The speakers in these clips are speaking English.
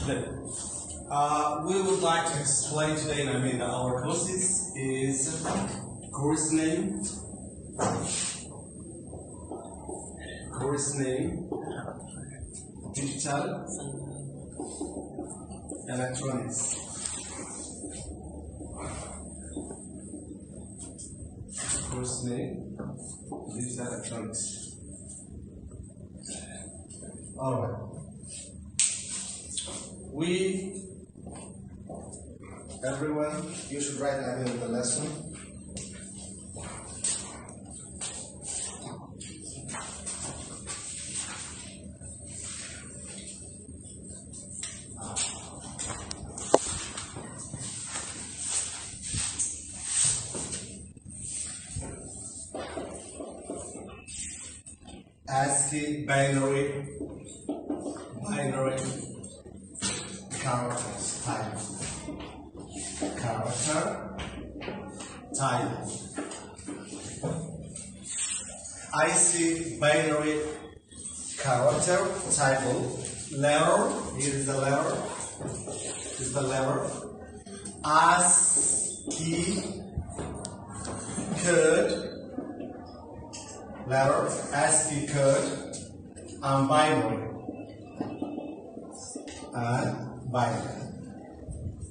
We would like to explain today, our courses is course name, digital, electronics. Course name, digital electronics. All right. Everyone, you should write in the lesson. ASCII binary characters type. Character type. IC binary character type. Letter. Here is the letter. This is the letter. ASCII code. Letter. ASCII code. And binary.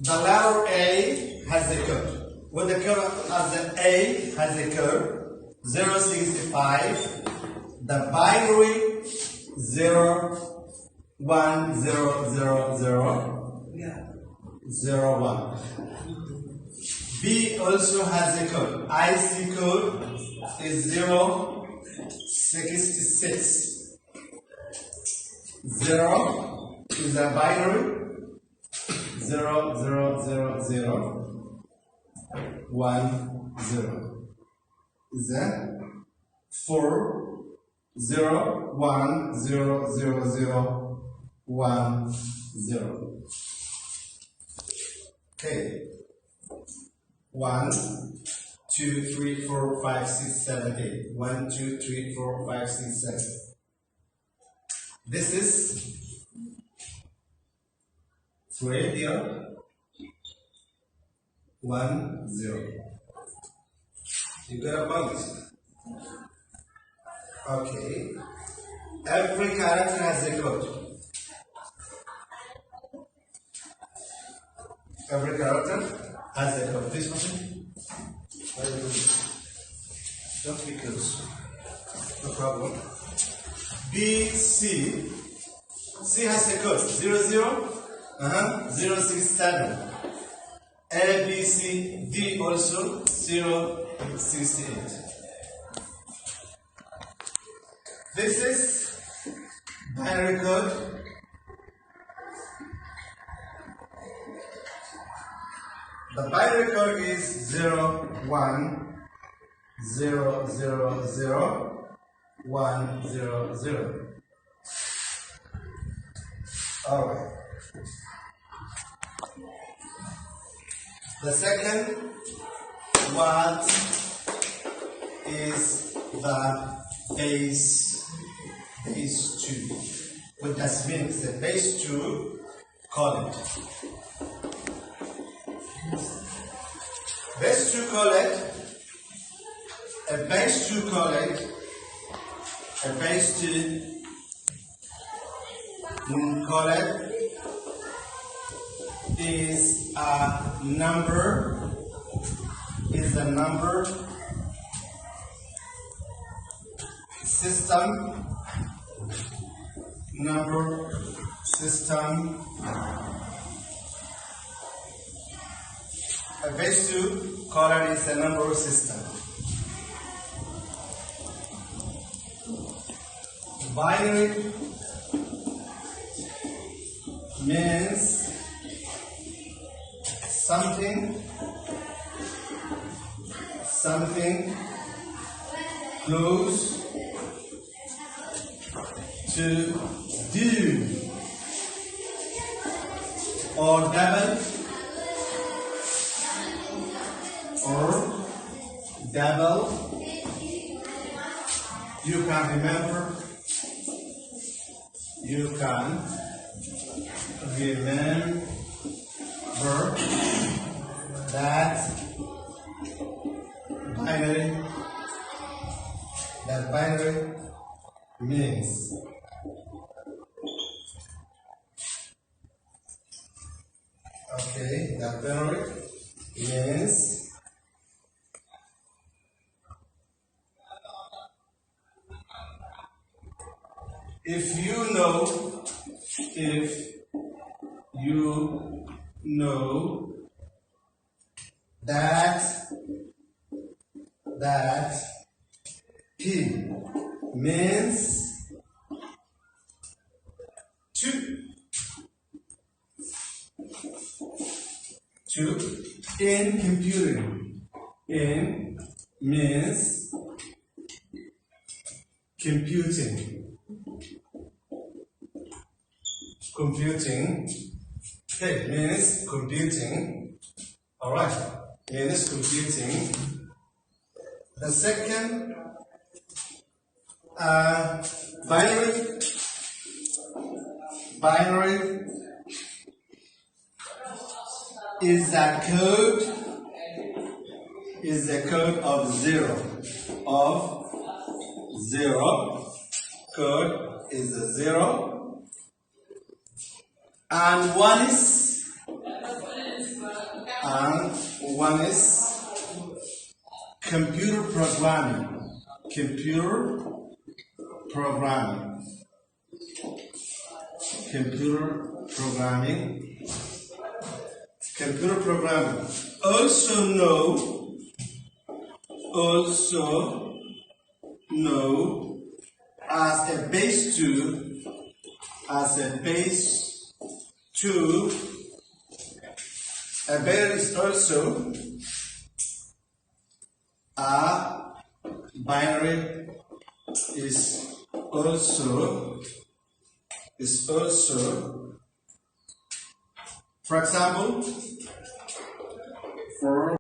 The letter A has a code. When the code of the A has a code 065, the binary 010001. B also has a code. IC code is 066. 0 is a binary. 00010 is a 401010. Okay. 1, 2, 3, 4, 5, 6, 7, 8. 1, 2, 3, 4, 5, 6, 7. This is 3 here. 1, 0. You got a bunch. Okay. Every character has a code. Every character has a code. This one? Don't be close. No problem. B, C. C has a code. 067. A, B, C, D also 068. This is binary code. The binary code is 01000100. All right. The second one is the base 2. What that means, the base 2 collet. Base 2 collet, a base 2 collet, a base 2 collet is a number system a base 2 collet is a number system. Binary means something close to do or double you can remember remember that binary means. Okay, that binary means if you know that P means two in computing. In means computing. Okay, means computing. All right, means computing. The second binary is a code of zero. Code is a zero. And one is computer programming. Computer programming. Also know as a base two. A base is also a binary is also, for example, for